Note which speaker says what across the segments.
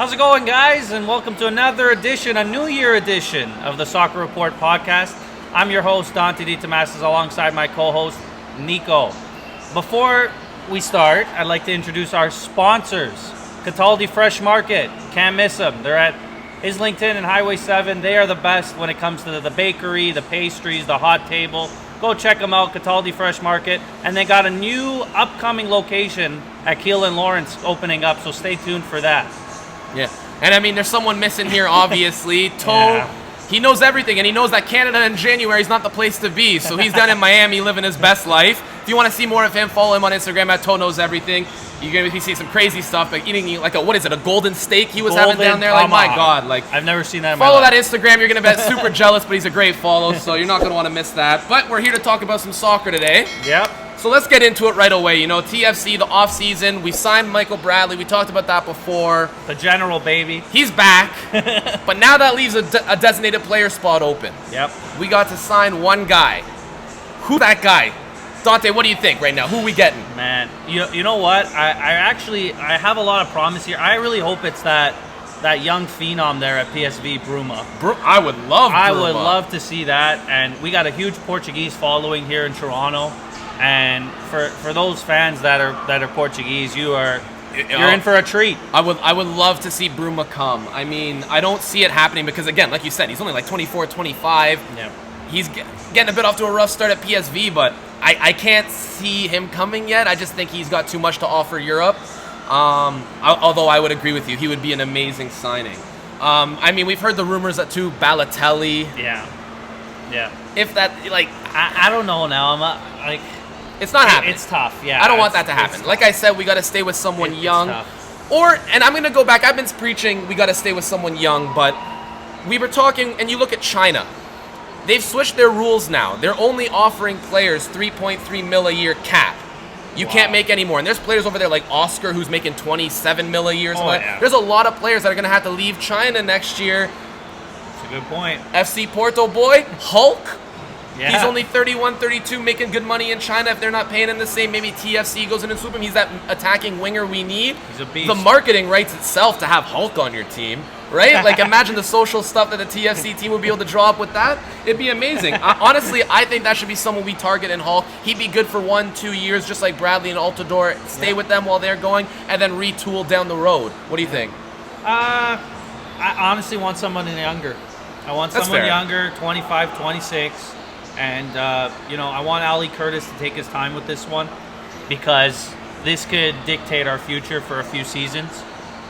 Speaker 1: How's it going, guys? And welcome to another edition, a New Year edition of the Soccer Report podcast. I'm your host, Dante alongside my co-host, Niko. Before we start, I'd like to introduce our sponsors. Cataldi Fresh Market. Can't miss them. They're at Islington and Highway 7. They are the best when it comes to the bakery, the pastries, the hot table. Go check them out, Cataldi Fresh Market. And they got a new upcoming location at Keele and Lawrence opening up, so stay tuned for that.
Speaker 2: Yeah, and I mean, there's someone missing here, obviously. He knows everything, and he knows that Canada in January is not the place to be. So he's down in Miami living his best life. If you want to see more of him, follow him on Instagram at Toe Knows Everything. You're going to be seeing some crazy stuff, like eating like a golden steak he was having down there. Like, my God, like
Speaker 1: I've never seen that in my
Speaker 2: follow
Speaker 1: life.
Speaker 2: that Instagram. You're going to be super jealous, but he's a great follow, so you're not going to want to miss that. But we're here to talk about some soccer today.
Speaker 1: Yep.
Speaker 2: So let's get into it right away. You know, TFC, the off-season, we signed Michael Bradley. We talked about that before.
Speaker 1: The general, baby.
Speaker 2: He's back, but now that leaves a designated player spot open.
Speaker 1: Yep.
Speaker 2: We got to sign one guy. Who's that guy? Dante, what do you think right now? Who are we getting?
Speaker 1: Man, you know what? I have a lot of promise here. I really hope it's that young phenom there at PSV, Bruma.
Speaker 2: I would love Bruma.
Speaker 1: I would love to see that. And we got a huge Portuguese following here in Toronto. And for those fans that are Portuguese, you're in for a treat.
Speaker 2: I would love to see Bruma come. I mean, I don't see it happening because, again, like you said, he's only like 24, 25.
Speaker 1: Yeah.
Speaker 2: He's getting a bit off to a rough start at PSV, but I can't see him coming yet. I just think he's got too much to offer Europe. Although I would agree with you, he would be an amazing signing. I mean, we've heard the rumors that too, Balotelli.
Speaker 1: Yeah.
Speaker 2: If that, like,
Speaker 1: I don't know now.
Speaker 2: it's not happening.
Speaker 1: It's tough, yeah.
Speaker 2: I don't want that to happen. Like I said, we got to stay with someone young.
Speaker 1: Tough.
Speaker 2: And I'm going to go back. I've been preaching we got to stay with someone young, but we were talking, and you look at China. They've switched their rules now. They're only offering players 3.3 mil a year cap. You can't make any more. And there's players over there like Oscar who's making 27 mil a year. There's a lot of players that are going to have to leave China next year.
Speaker 1: That's a good point.
Speaker 2: FC Porto boy, Hulk.
Speaker 1: Yeah.
Speaker 2: He's only 31, 32, making good money in China. If they're not paying him the same, maybe TFC goes in and swoop him. He's that attacking winger we need.
Speaker 1: He's a beast.
Speaker 2: The marketing writes itself to have Hulk on your team, right? Like, imagine the social stuff that the TFC team would be able to draw up with that. It'd be amazing. Honestly, I think that should be someone we target in Hulk. He'd be good for 1-2 years, just like Bradley and Altidore. Stay with them while they're going, and then retool down the road. What do you think?
Speaker 1: I honestly want someone younger. I want someone younger, 25, 26. And, I want Ali Curtis to take his time with this one because this could dictate our future for a few seasons.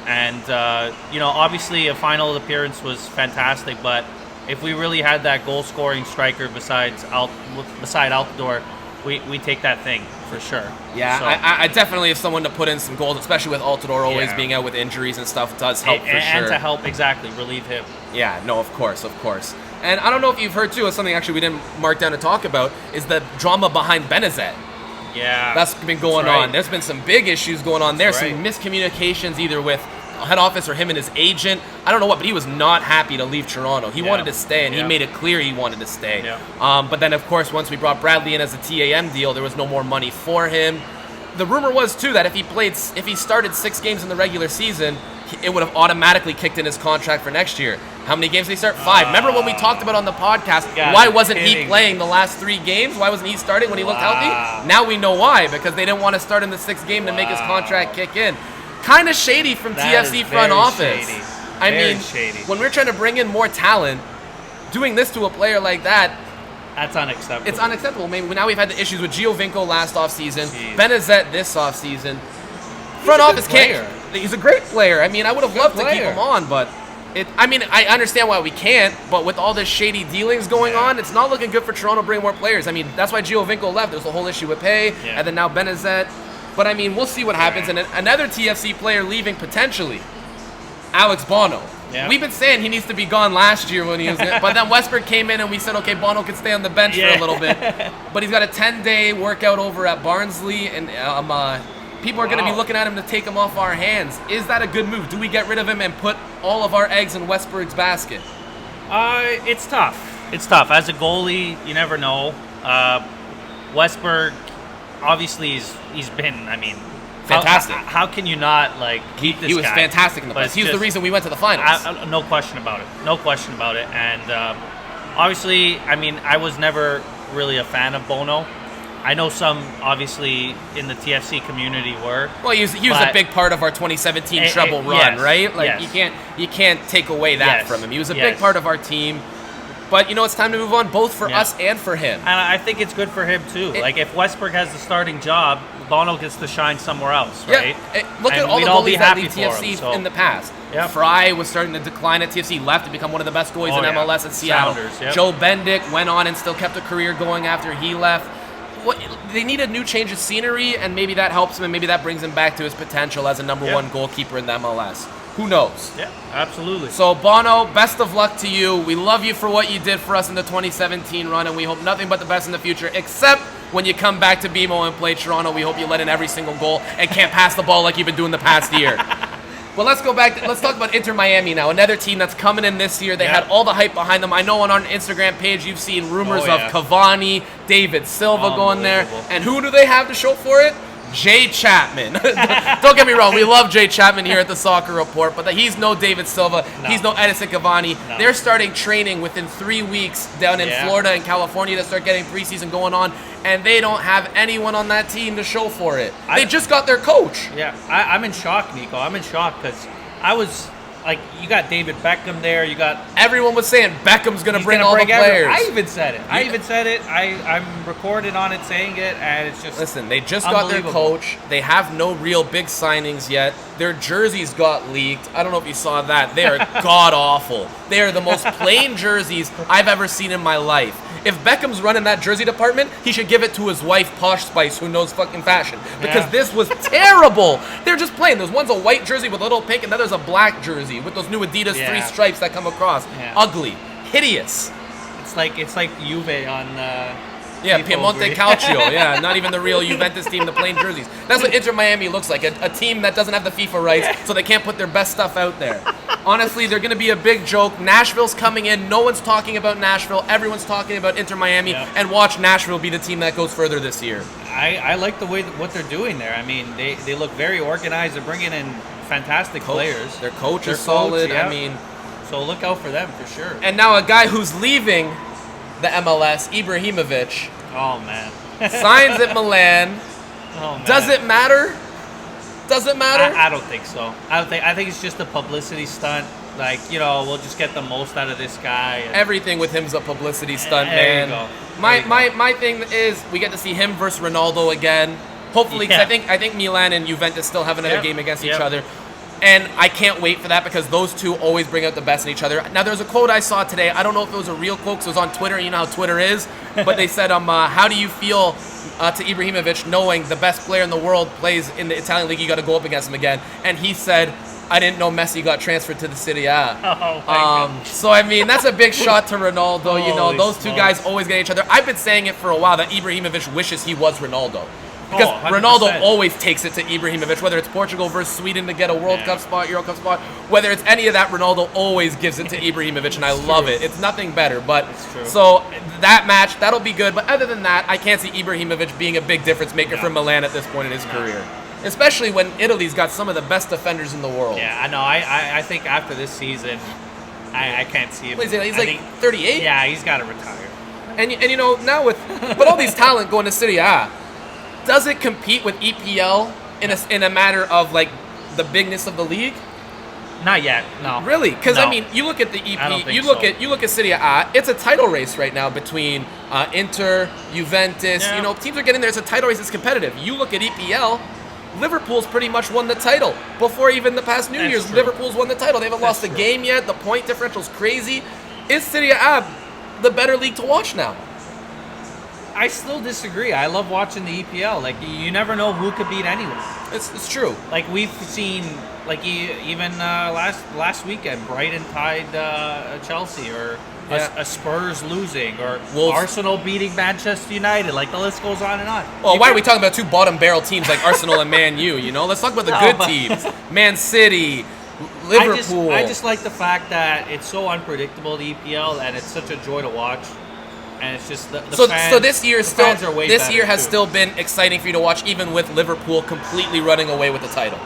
Speaker 1: And, obviously a final appearance was fantastic, but if we really had that goal-scoring striker beside Altidore, we take that thing for sure.
Speaker 2: Yeah,
Speaker 1: so,
Speaker 2: I definitely have someone to put in some goals, especially with Altidore always being out with injuries and stuff. Does help for sure.
Speaker 1: And to help, relieve him.
Speaker 2: Yeah, no, of course. And I don't know if you've heard, too, it's something actually we didn't mark down to talk about, is the drama behind Benazet.
Speaker 1: Yeah.
Speaker 2: That's been going on. There's been some big issues going on there, some miscommunications either with head office or him and his agent. I don't know what, but he was not happy to leave Toronto. He wanted to stay, and he made it clear he wanted to stay.
Speaker 1: Yeah.
Speaker 2: But then, of course, once we brought Bradley in as a TAM deal, there was no more money for him. The rumor was, too, that if he started 6 games in the regular season, it would have automatically kicked in his contract for next year. How many games did he start? 5. Remember when we talked about on the podcast, why wasn't he playing the last 3 games? Why wasn't he starting when he looked healthy? Now we know why, because they didn't want to start in the 6th game to make his contract kick in. Kind of shady from TFC front office.
Speaker 1: Shady.
Speaker 2: I mean, when we're trying to bring in more talent, doing this to a player like that,
Speaker 1: that's unacceptable.
Speaker 2: It's unacceptable. Maybe now we've had the issues with Giovinco last offseason, Benazet this offseason. Front office can't. He's a great player. I mean, I would have loved to keep him on, but I understand why we can't, but with all this shady dealings going on, it's not looking good for Toronto to bring more players. I mean, that's why Giovinco left. There's a whole issue with pay, and then now Benazet. But, I mean, we'll see what happens. And another TFC player leaving potentially, Alex Bono. Yeah. We've been saying he needs to be gone last year when he was but then Westbrook came in and we said, okay, Bono can stay on the bench for a little bit. But he's got a 10-day workout over at Barnsley, and people are going to be looking at him to take him off our hands. Is that a good move? Do we get rid of him and put all of our eggs in Westberg's basket?
Speaker 1: It's tough. It's tough. As a goalie, you never know. Westberg, obviously, he's been,
Speaker 2: Fantastic.
Speaker 1: How can you not keep this guy?
Speaker 2: He was fantastic in the playoffs. He was the reason we went to the finals.
Speaker 1: No question about it. No question about it. And obviously, I mean, I was never really a fan of Bono. I know some, obviously, in the TFC community were.
Speaker 2: Well, he was a big part of our 2017 treble run, right? You can't take away that from him. He was a big part of our team. But, it's time to move on, both for us and for him.
Speaker 1: And I think it's good for him, too. If Westberg has the starting job, Bono gets to shine somewhere else, right?
Speaker 2: Yeah. Look at all the goalies that lead TFC in the past. Yeah. Fry was starting to decline at TFC, left to become one of the best goalies in MLS at Seattle.
Speaker 1: Sounders,
Speaker 2: Joe Bendick went on and still kept a career going after he left. They need a new change of scenery, and maybe that helps him, and maybe that brings him back to his potential as a number one goalkeeper in the MLS. Who knows?
Speaker 1: Yeah, absolutely.
Speaker 2: So, Bono, best of luck to you. We love you for what you did for us in the 2017 run, and we hope nothing but the best in the future, except when you come back to BMO and play Toronto. We hope you let in every single goal and can't pass the ball like you've been doing the past year. Well, let's go back. Let's talk about Inter Miami now, another team that's coming in this year. They had all the hype behind them. I know on our Instagram page you've seen rumors of Cavani, David Silva going there. And who do they have to show for it? Jay Chapman. Don't get me wrong, we love Jay Chapman here at the Soccer Report, but he's no David Silva, he's no Edison Cavani. No. They're starting training within 3 weeks down in Florida and California to start getting preseason going on, and they don't have anyone on that team to show for it. They just got their coach.
Speaker 1: Yeah, I'm in shock, Nico. I'm in shock because I was... you got David Beckham there. You got
Speaker 2: everyone was saying Beckham's going to bring all the players.
Speaker 1: I even said it. I'm recorded on it saying it, and it's just
Speaker 2: they just got their coach. They have no real big signings yet. Their jerseys got leaked. I don't know if you saw that. They are god awful. They are the most plain jerseys I've ever seen in my life. If Beckham's running that jersey department, he should give it to his wife, Posh Spice, who knows fucking fashion. Because this was terrible. They're just plain. There's one's a white jersey with a little pink, and then there's a black jersey with those new Adidas 3 stripes that come across. Ugly. Hideous.
Speaker 1: It's like Juve on...
Speaker 2: Piemonte Calcio. Not even the real Juventus team, the plain jerseys. That's what Inter Miami looks like, a team that doesn't have the FIFA rights, so they can't put their best stuff out there. Honestly, they're going to be a big joke. Nashville's coming in. No one's talking about Nashville. Everyone's talking about Inter Miami, and watch Nashville be the team that goes further this year.
Speaker 1: I like the way what they're doing there. I mean, they look very organized. They're bringing in fantastic players.
Speaker 2: Their coach is solid. I mean,
Speaker 1: so look out for them for sure.
Speaker 2: And now a guy who's leaving the MLS, Ibrahimović.
Speaker 1: Oh man.
Speaker 2: Signs at Milan.
Speaker 1: Oh man.
Speaker 2: Does it matter? Does it matter?
Speaker 1: I don't think so. I think it's just a publicity stunt. We'll just get the most out of this guy.
Speaker 2: Everything with him's a publicity stunt,
Speaker 1: there
Speaker 2: man. My thing is we get to see him versus Ronaldo again. Hopefully, because I think Milan and Juventus still have another game against each other. And I can't wait for that because those two always bring out the best in each other. Now, there's a quote I saw today. I don't know if it was a real quote because it was on Twitter. You know how Twitter is. But they said, how do you feel to Ibrahimović knowing the best player in the world plays in the Italian league? You got to go up against him again. And he said, I didn't know Messi got transferred to the Serie A. So, I mean, that's a big shot to Ronaldo. Those two guys always get each other. I've been saying it for a while that Ibrahimović wishes he was Ronaldo. Because Ronaldo always takes it to Ibrahimović, whether it's Portugal versus Sweden to get a World Cup spot, Euro Cup spot, whether it's any of that, Ronaldo always gives it to Ibrahimović, and I love it. It's nothing better. But so that match, that'll be good. But other than that, I can't see Ibrahimović being a big difference maker for Milan at this point in his career. Especially when Italy's got some of the best defenders in the world.
Speaker 1: Yeah, I know. I think after this season, I can't see him.
Speaker 2: What is it? He's like 38?
Speaker 1: Yeah, he's got to retire.
Speaker 2: And now with all these talent going to Serie A, does it compete with EPL in a matter of the bigness of the league?
Speaker 1: Not yet, no.
Speaker 2: Really? Because I mean, you look at the EP, you look at Serie A. It's a title race right now between Inter, Juventus.
Speaker 1: Yeah.
Speaker 2: Teams are getting there. It's a title race. It's competitive. You look at EPL. Liverpool's pretty much won the title before even the past New Year's.
Speaker 1: True.
Speaker 2: Liverpool's won the title. They haven't lost a game yet. The point differential's crazy. Is Serie A the better league to watch now?
Speaker 1: I still disagree. I love watching the EPL. You never know who could beat anyone.
Speaker 2: It's true.
Speaker 1: We've seen, even last weekend, Brighton tied Chelsea, or a Spurs losing, or Wolves. Arsenal beating Manchester United. The list goes on and on.
Speaker 2: Well, why are we talking about two bottom barrel teams like Arsenal and Man U? Let's talk about the good teams. Man City, Liverpool.
Speaker 1: I just like the fact that it's so unpredictable, the EPL, and it's such a joy to watch. and it's just the
Speaker 2: so
Speaker 1: fans,
Speaker 2: so this year
Speaker 1: fans are way
Speaker 2: this
Speaker 1: better,
Speaker 2: year has
Speaker 1: too.
Speaker 2: still been exciting for you to watch, even with Liverpool completely running away with the title.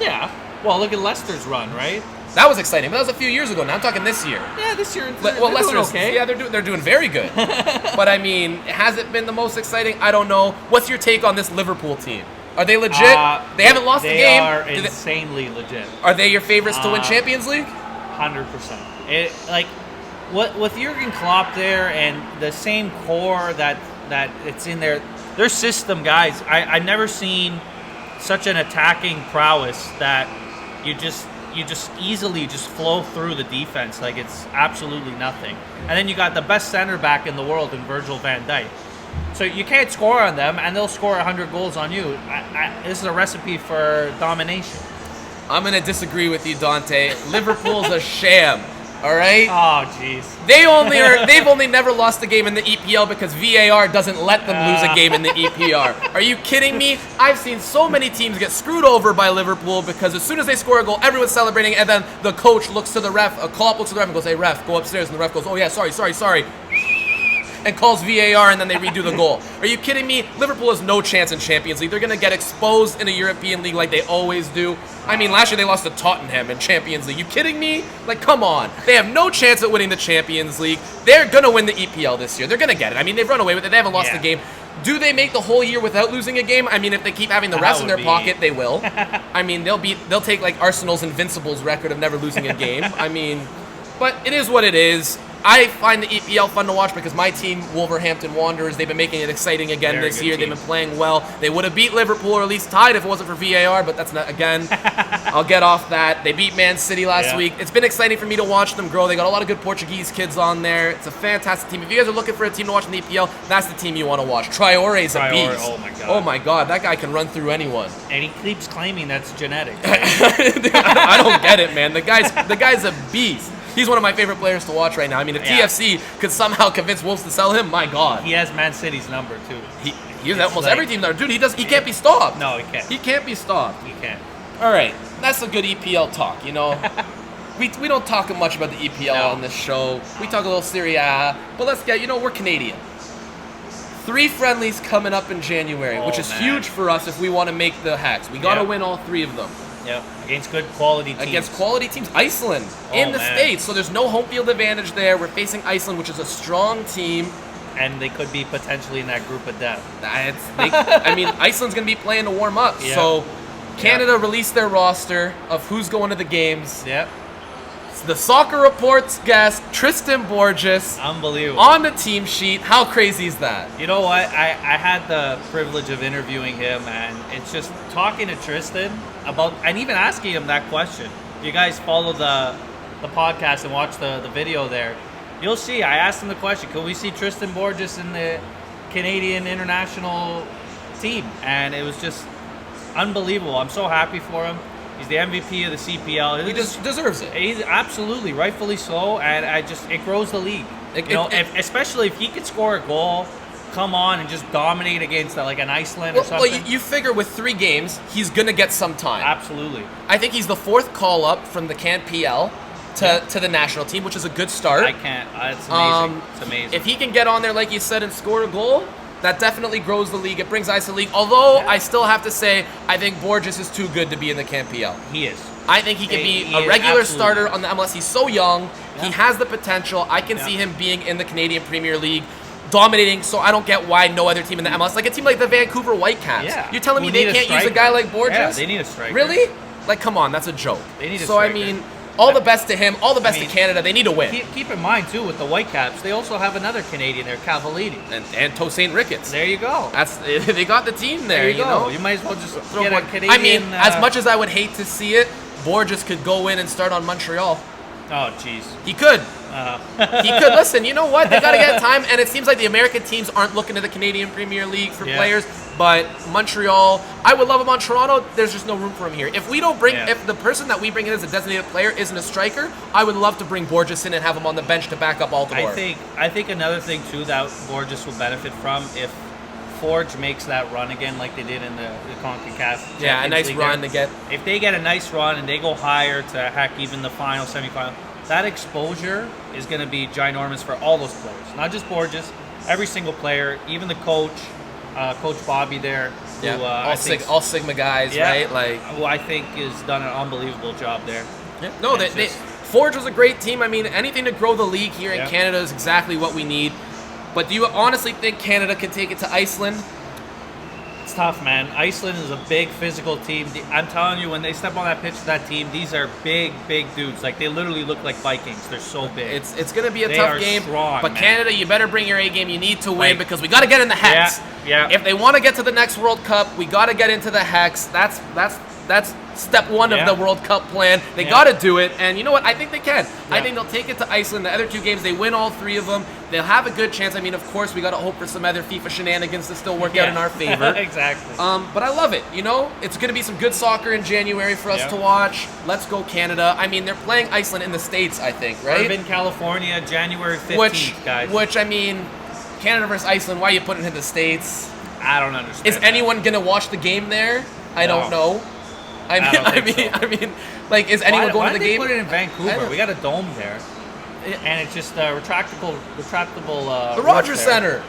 Speaker 1: Yeah. Well, look at Leicester's run, right?
Speaker 2: That was exciting, but that was a few years ago. Now I'm talking this year.
Speaker 1: Yeah, this year.
Speaker 2: Well,
Speaker 1: Leicester's
Speaker 2: Leicester's
Speaker 1: okay.
Speaker 2: Yeah, they're doing very good. But I mean, has it been the most exciting? I don't know. What's your take on this Liverpool team? Are they legit? They haven't lost a game.
Speaker 1: They are insanely legit.
Speaker 2: Are they your favorites to win Champions League?
Speaker 1: 100%. Like with Jurgen Klopp there and the same core that it's in their system, guys. I've never seen such an attacking prowess that you just easily just flow through the defense like it's absolutely nothing. And then you got the best center back in the world in Virgil van Dijk. So you can't score on them, and they'll score 100 goals on you. This is a recipe for domination.
Speaker 2: I'm going to disagree with you, Dante. Liverpool's a sham, all right?
Speaker 1: Oh, jeez.
Speaker 2: They've only never lost a game in the EPL because VAR doesn't let them lose a game in the EPR. Are you kidding me? I've seen so many teams get screwed over by Liverpool because as soon as they score a goal, everyone's celebrating, and then the coach looks to the ref, Klopp looks to the ref and goes, "Hey, ref, go upstairs," and the ref goes, "Oh, yeah, sorry," and calls VAR, and then they redo the goal. Are you kidding me? Liverpool has no chance in Champions League. They're going to get exposed in a European League like they always do. I mean, last year they lost to Tottenham in Champions League. You kidding me? Like, come on. They have no chance at winning the Champions League. They're going to win the EPL this year. They're going to get it. I mean, they've run away with it. They haven't lost a game. Do they make the whole year without losing a game? I mean, if they keep having the refs in their pocket, they will. I mean, they'll take like Arsenal's Invincibles record of never losing a game. I mean, but it is what it is. I find the EPL fun to watch because my team, Wolverhampton Wanderers, they've been making it exciting again this year. They've been playing well. They would have beat Liverpool or at least tied if it wasn't for VAR, but that's not, again, I'll get off that. They beat Man City last week. It's been exciting for me to watch them grow. They got a lot of good Portuguese kids on there. It's a fantastic team. If you guys are looking for a team to watch in the EPL, that's the team you want to watch. Traore's a beast.
Speaker 1: Oh, my God.
Speaker 2: Oh, my God. That guy can run through anyone.
Speaker 1: And he keeps claiming that's genetic.
Speaker 2: I don't get it, man. The guy's a beast. He's one of my favorite players to watch right now. I mean, if TFC could somehow convince Wolves to sell him, my God.
Speaker 1: He has Man City's number, too.
Speaker 2: He has almost every team there. Dude, he can't be stopped.
Speaker 1: No, he can't.
Speaker 2: He can't be stopped.
Speaker 1: He can't.
Speaker 2: All right. That's a good EPL talk, you know. We don't talk much about the EPL on this show. We talk a little Serie A. But let's get, we're Canadian. 3 friendlies coming up in January, which is huge for us if we want to make the Hex. We got to win all 3 of them.
Speaker 1: Yep, against good quality teams.
Speaker 2: Against quality teams. Iceland in the States, so there's no home field advantage there. We're facing Iceland, which is a strong team.
Speaker 1: And they could be potentially in that group of death.
Speaker 2: I mean, Iceland's going to be playing to warm up. Yeah. So Canada released their roster of who's going to the games.
Speaker 1: Yep.
Speaker 2: The Soccer Report's guest, Tristan Borges.
Speaker 1: Unbelievable.
Speaker 2: On the team sheet. How crazy is that?
Speaker 1: You know what? I had the privilege of interviewing him, and it's just talking to Tristan about, and even asking him that question. You guys follow the podcast and watch the video there. You'll see, I asked him the question, could we see Tristan Borges in the Canadian international team? And it was just unbelievable. I'm so happy for him. He's the MVP of the CPL.
Speaker 2: He just deserves it.
Speaker 1: He's absolutely, rightfully so, and it grows the league. Especially if he could score a goal, come on and just dominate against an Iceland or something.
Speaker 2: Well, you figure with 3 games, he's going to get some time.
Speaker 1: Absolutely.
Speaker 2: I think he's the 4th call-up from the CanPL to the national team, which is a good start.
Speaker 1: I can't. It's amazing. It's amazing.
Speaker 2: If he can get on there, like you said, and score a goal, that definitely grows the league. It brings ice to the league. Although, I still have to say, I think Borges is too good to be in the CanPL.
Speaker 1: He is.
Speaker 2: I think he can be a regular starter on the MLS. He's so young. Yeah. He has the potential. I can see him being in the Canadian Premier League, dominating, so I don't get why no other team in the MLS, like a team like the Vancouver Whitecaps. Yeah. You're telling me they can't use a guy like Borges?
Speaker 1: Yeah, they need a striker.
Speaker 2: Really? Like, come on, that's a joke.
Speaker 1: They need a striker.
Speaker 2: I mean, all the best to him, all the best to Canada. They need to win.
Speaker 1: Keep in mind, too, with the Whitecaps, they also have another Canadian there, Cavallini.
Speaker 2: And Tosaint Ricketts.
Speaker 1: There you go.
Speaker 2: They got the team there, you know?
Speaker 1: You might as well just get a Canadian.
Speaker 2: I mean, as much as I would hate to see it, Borges could go in and start on Montreal.
Speaker 1: Oh, jeez.
Speaker 2: He could. He could. Listen, you know what? They got to get time, and it seems like the American teams aren't looking to the Canadian Premier League for players, but Montreal, I would love him on Toronto. There's just no room for him here. If we don't bring, if the person that we bring in as a designated player isn't a striker, I would love to bring Borges in and have him on the bench to back up Altidore.
Speaker 1: I think another thing, too, that Borges will benefit from if Forge makes that run again like they did in the CONCACAF.
Speaker 2: Yeah, a nice run to get.
Speaker 1: If they get a nice run and they go higher to even the final, semifinal, that exposure is going to be ginormous for all those players. Not just Borges, every single player, even the coach, Coach Bobby there.
Speaker 2: Yeah,
Speaker 1: Who,
Speaker 2: all Sigma guys, right? Like,
Speaker 1: who I think has done an unbelievable job there.
Speaker 2: Yeah. No, Forge was a great team. I mean, anything to grow the league here in Canada is exactly what we need. But do you honestly think Canada can take it to Iceland?
Speaker 1: It's tough, man. Iceland is a big physical team. I'm telling you, when they step on that pitch with that team, these are big dudes. Like, they literally look like Vikings. They're so big.
Speaker 2: It's going to be a tough game.
Speaker 1: Strong,
Speaker 2: but
Speaker 1: man.
Speaker 2: Canada, you better bring your A game. You need to win because we got to get in the Hex.
Speaker 1: Yeah.
Speaker 2: If they want to get to the next World Cup, we got to get into the Hex. That's step one of the World Cup plan. They got to do it, and you know what? I think they can. Yeah. I think they'll take it to Iceland. The other two games, they win all three of them. They'll have a good chance. I mean, of course, we got to hope for some other FIFA shenanigans to still work out in our favor.
Speaker 1: Exactly.
Speaker 2: But I love it. You know, it's going to be some good soccer in January for us to watch. Let's go, Canada. I mean, they're playing Iceland in the States, I think, right?
Speaker 1: Irvine, California, January 15th, guys.
Speaker 2: Which, I mean, Canada versus Iceland, why are you putting it in the States?
Speaker 1: I don't understand.
Speaker 2: Is anyone going to watch the game there? I don't know. I mean, like, is anyone going to the game?
Speaker 1: Why did they put it in Vancouver? We got a dome there, and it's just retractable.
Speaker 2: The Rogers Center.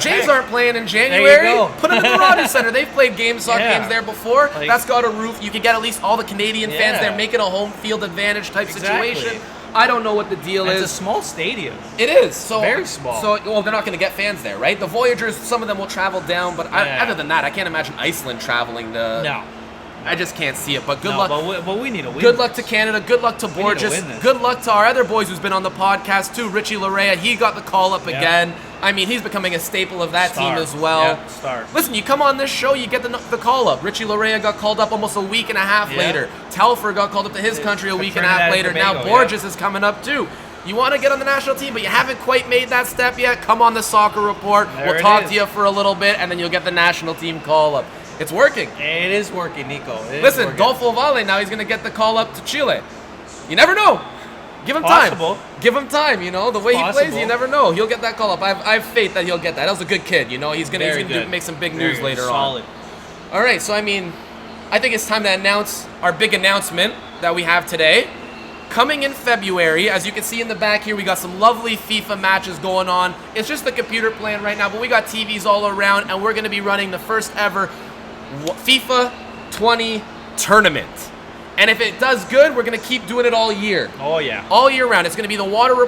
Speaker 2: Jays aren't playing in January.
Speaker 1: There you go.
Speaker 2: Put them in the Rogers Center. They've played games there before.
Speaker 1: Like,
Speaker 2: that's got a roof. You can get at least all the Canadian fans there, make it a home field advantage type situation. I don't know what the deal is.
Speaker 1: It's a small stadium.
Speaker 2: It is. So
Speaker 1: very small.
Speaker 2: So, well, they're not going to get fans there, right? The Voyagers, some of them will travel down, but other than that, I can't imagine Iceland traveling to.
Speaker 1: No.
Speaker 2: I just can't see it. But good luck.
Speaker 1: But we need to win.
Speaker 2: Good luck to Canada. Good luck to Borges. Good luck to our other boys who's been on the podcast too. Richie Larea, he got the call up again. I mean, he's becoming a staple of that team as well.
Speaker 1: Yeah, star.
Speaker 2: Listen, you come on this show, you get the call up. Richie Larea got called up almost a week and a half later. Telfer got called up to his country a week and a half later. Now Borges is coming up too. You want to get on the national team, but you haven't quite made that step yet? Come on the Soccer Report. We'll talk to you for a little bit, and then you'll get the national team call up. It's working.
Speaker 1: It is working, Nico.
Speaker 2: Listen, Dolfo Valle, now he's going to get the call up to Chile. You never know. Give him time. Give him time, you know. The way he plays, you never know. He'll get that call up. I have faith that he'll get that. That was a good kid, you know. He's going to make some big news later on. All right, so, I mean, I think it's time to announce our big announcement that we have today. Coming in February, as you can see in the back here, we got some lovely FIFA matches going on. It's just the computer playing right now, but we got TVs all around, and we're going to be running the first ever FIFA 20 tournament. And if it does good, we're going to keep doing it all year.
Speaker 1: Oh, yeah.
Speaker 2: All year round. It's going to be the Water Boy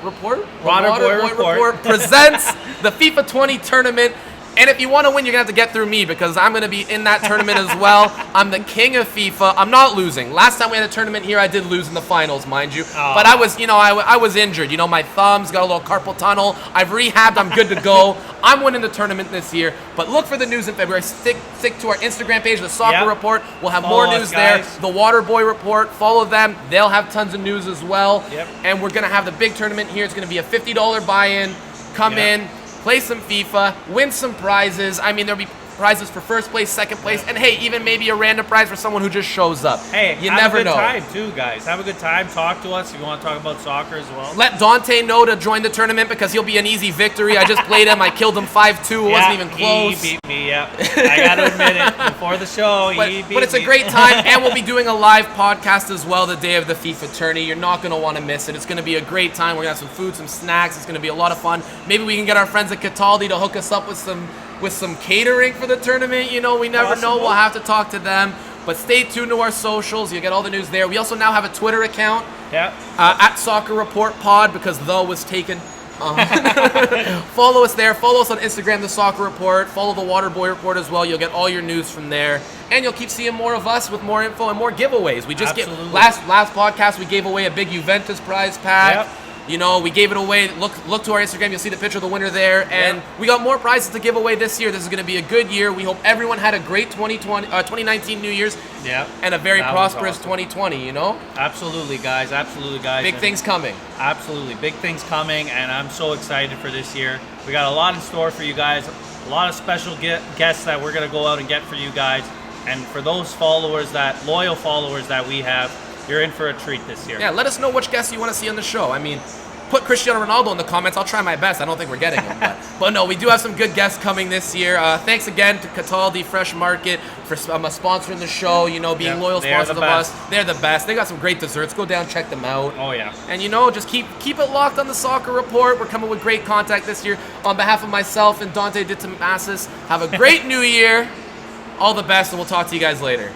Speaker 2: Report presents the FIFA 20 tournament. And if you want to win, you're going to have to get through me because I'm going to be in that tournament as well. I'm the king of FIFA. I'm not losing. Last time we had a tournament here, I did lose in the finals, mind you. Oh. But I was, I was injured. You know, my thumbs got a little carpal tunnel. I've rehabbed. I'm good to go. I'm winning the tournament this year. But look for the news in February. Stick to our Instagram page, the Soccer Report. We'll have more news there. The Water Boy Report. Follow them. They'll have tons of news as well. Yep. And we're going to have the big tournament here. It's going to be a $50 buy-in. Come in. Play some FIFA, win some prizes. I mean, there'll be prizes for first place, second place, and hey, even maybe a random prize for someone who just shows up.
Speaker 1: Hey,
Speaker 2: you never know.
Speaker 1: Have a good time too, guys. Have a good time. Talk to us if you want to talk about soccer as well.
Speaker 2: Let Dante know to join the tournament because he'll be an easy victory. I just played him. I killed him 5-2. It wasn't even close.
Speaker 1: He beat me, I got to admit it. Before the show, he beat me.
Speaker 2: But it's a great time, and we'll be doing a live podcast as well the day of the FIFA tourney. You're not going to want to miss it. It's going to be a great time. We're going to have some food, some snacks. It's going to be a lot of fun. Maybe we can get our friends at Cataldi to hook us up with some catering for the tournament. You know, we never know. We'll have to talk to them. But stay tuned to our socials. You'll get all the news there. We also now have a Twitter account. At Soccer Report Pod because the was taken. Follow us there. Follow us on Instagram, the Soccer Report. Follow the Water Boy Report as well. You'll get all your news from there. And you'll keep seeing more of us with more info and more giveaways. We just last podcast we gave away a big Juventus prize pack. You know, we gave it away. Look to our Instagram. You'll see the picture of the winner there. And we got more prizes to give away this year. This is going to be a good year. We hope everyone had a great 2019 New Year's. And a very prosperous 2020, you know?
Speaker 1: Absolutely, guys.
Speaker 2: Big things coming.
Speaker 1: Absolutely. Big things coming. And I'm so excited for this year. We got a lot in store for you guys. A lot of special guests that we're going to go out and get for you guys. And for those loyal followers that we have, you're in for a treat this year.
Speaker 2: Yeah, let us know which guests you want to see on the show. I mean, put Cristiano Ronaldo in the comments. I'll try my best. I don't think we're getting him. But no, we do have some good guests coming this year. Thanks again to Cataldi Fresh Market for sponsoring the show, being loyal sponsors of us. They're the best. They got some great desserts. Go down, check them out.
Speaker 1: Oh, yeah.
Speaker 2: And, just keep it locked on the Soccer Report. We're coming with great content this year. On behalf of myself and Dante Ditamassis, have a great new year. All the best, and we'll talk to you guys later.